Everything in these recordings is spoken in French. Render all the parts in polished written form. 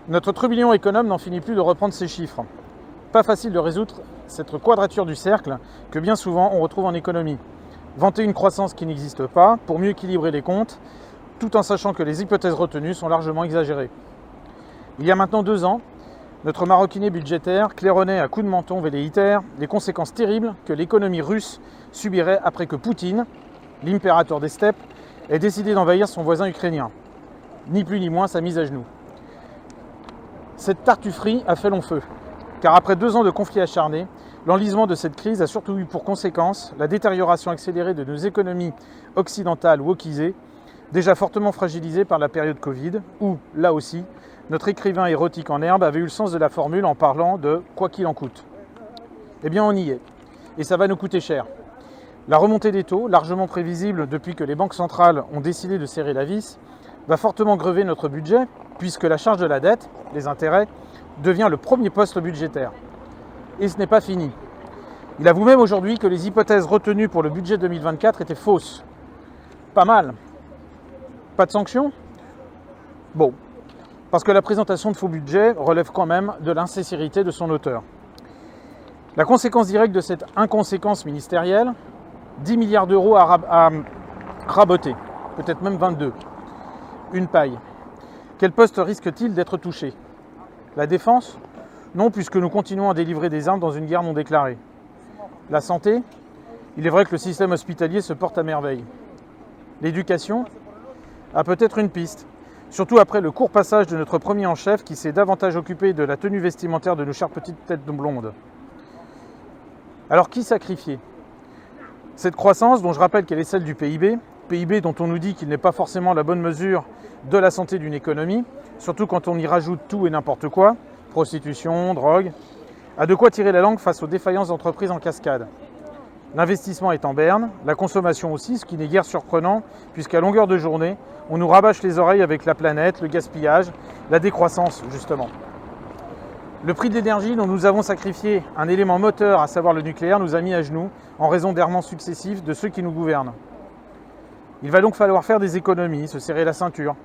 Notre trublion économe n'en finit plus de reprendre ses chiffres. Pas facile de résoudre cette quadrature du cercle que bien souvent on retrouve en économie. Vanter une croissance qui n'existe pas pour mieux équilibrer les comptes, tout en sachant que les hypothèses retenues sont largement exagérées. Il y a maintenant 2 ans, notre maroquinerie budgétaire claironnait à coups de menton velléitaire les conséquences terribles que l'économie russe subirait après que Poutine, l'impérateur des steppes, ait décidé d'envahir son voisin ukrainien. Ni plus ni moins sa mise à genoux. Cette tartufferie a fait long feu, car après 2 ans de conflits acharnés, l'enlisement de cette crise a surtout eu pour conséquence la détérioration accélérée de nos économies occidentales wokisées, déjà fortement fragilisées par la période Covid, où, là aussi, notre écrivain érotique en herbe avait eu le sens de la formule en parlant de « quoi qu'il en coûte ». Eh bien on y est, et ça va nous coûter cher. La remontée des taux, largement prévisible depuis que les banques centrales ont décidé de serrer la vis, va fortement grever notre budget, puisque la charge de la dette, les intérêts, devient le premier poste budgétaire. Et ce n'est pas fini. Il avoue même aujourd'hui que les hypothèses retenues pour le budget 2024 étaient fausses. Pas mal. Pas de sanctions ? Bon, parce que la présentation de faux budgets relève quand même de l'insincérité de son auteur. La conséquence directe de cette inconséquence ministérielle, 10 milliards d'euros à raboter, peut-être même 22. Une paille. Quel poste risque-t-il d'être touché ? La défense ? Non, puisque nous continuons à délivrer des armes dans une guerre non déclarée. La santé ? Il est vrai que le système hospitalier se porte à merveille. L'éducation ? Ah, peut-être une piste. Surtout après le court passage de notre premier en chef qui s'est davantage occupé de la tenue vestimentaire de nos chères petites têtes blondes. Alors qui sacrifier ? Cette croissance, dont je rappelle qu'elle est celle du PIB dont on nous dit qu'il n'est pas forcément la bonne mesure de la santé d'une économie, surtout quand on y rajoute tout et n'importe quoi, prostitution, drogue, a de quoi tirer la langue face aux défaillances d'entreprises en cascade. L'investissement est en berne, la consommation aussi, ce qui n'est guère surprenant, puisqu'à longueur de journée, on nous rabâche les oreilles avec la planète, le gaspillage, la décroissance justement. Le prix de l'énergie dont nous avons sacrifié un élément moteur, à savoir le nucléaire, nous a mis à genoux en raison d'errements successifs de ceux qui nous gouvernent. Il va donc falloir faire des économies, se serrer la ceinture,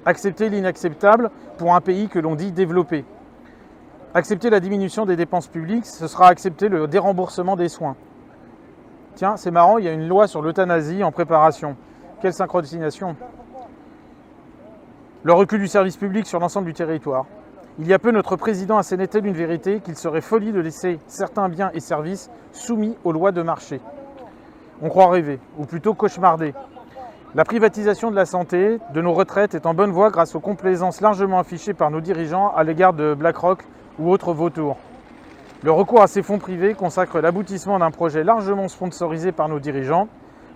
accepter l'inacceptable pour un pays que l'on dit développé. Accepter la diminution des dépenses publiques, ce sera accepter le déremboursement des soins. Tiens, c'est marrant, il y a une loi sur l'euthanasie en préparation. Quelle synchronisation! Le recul du service public sur l'ensemble du territoire. Il y a peu, notre président assénait-il une vérité qu'il serait folie de laisser certains biens et services soumis aux lois de marché. On croit rêver, ou plutôt cauchemarder. La privatisation de la santé, de nos retraites est en bonne voie grâce aux complaisances largement affichées par nos dirigeants à l'égard de BlackRock ou autres vautours. Le recours à ces fonds privés consacre l'aboutissement d'un projet largement sponsorisé par nos dirigeants,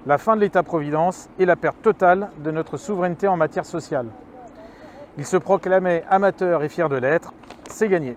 la fin de l'État-providence et la perte totale de notre souveraineté en matière sociale. Il se proclamait amateur et fier de l'être, c'est gagné.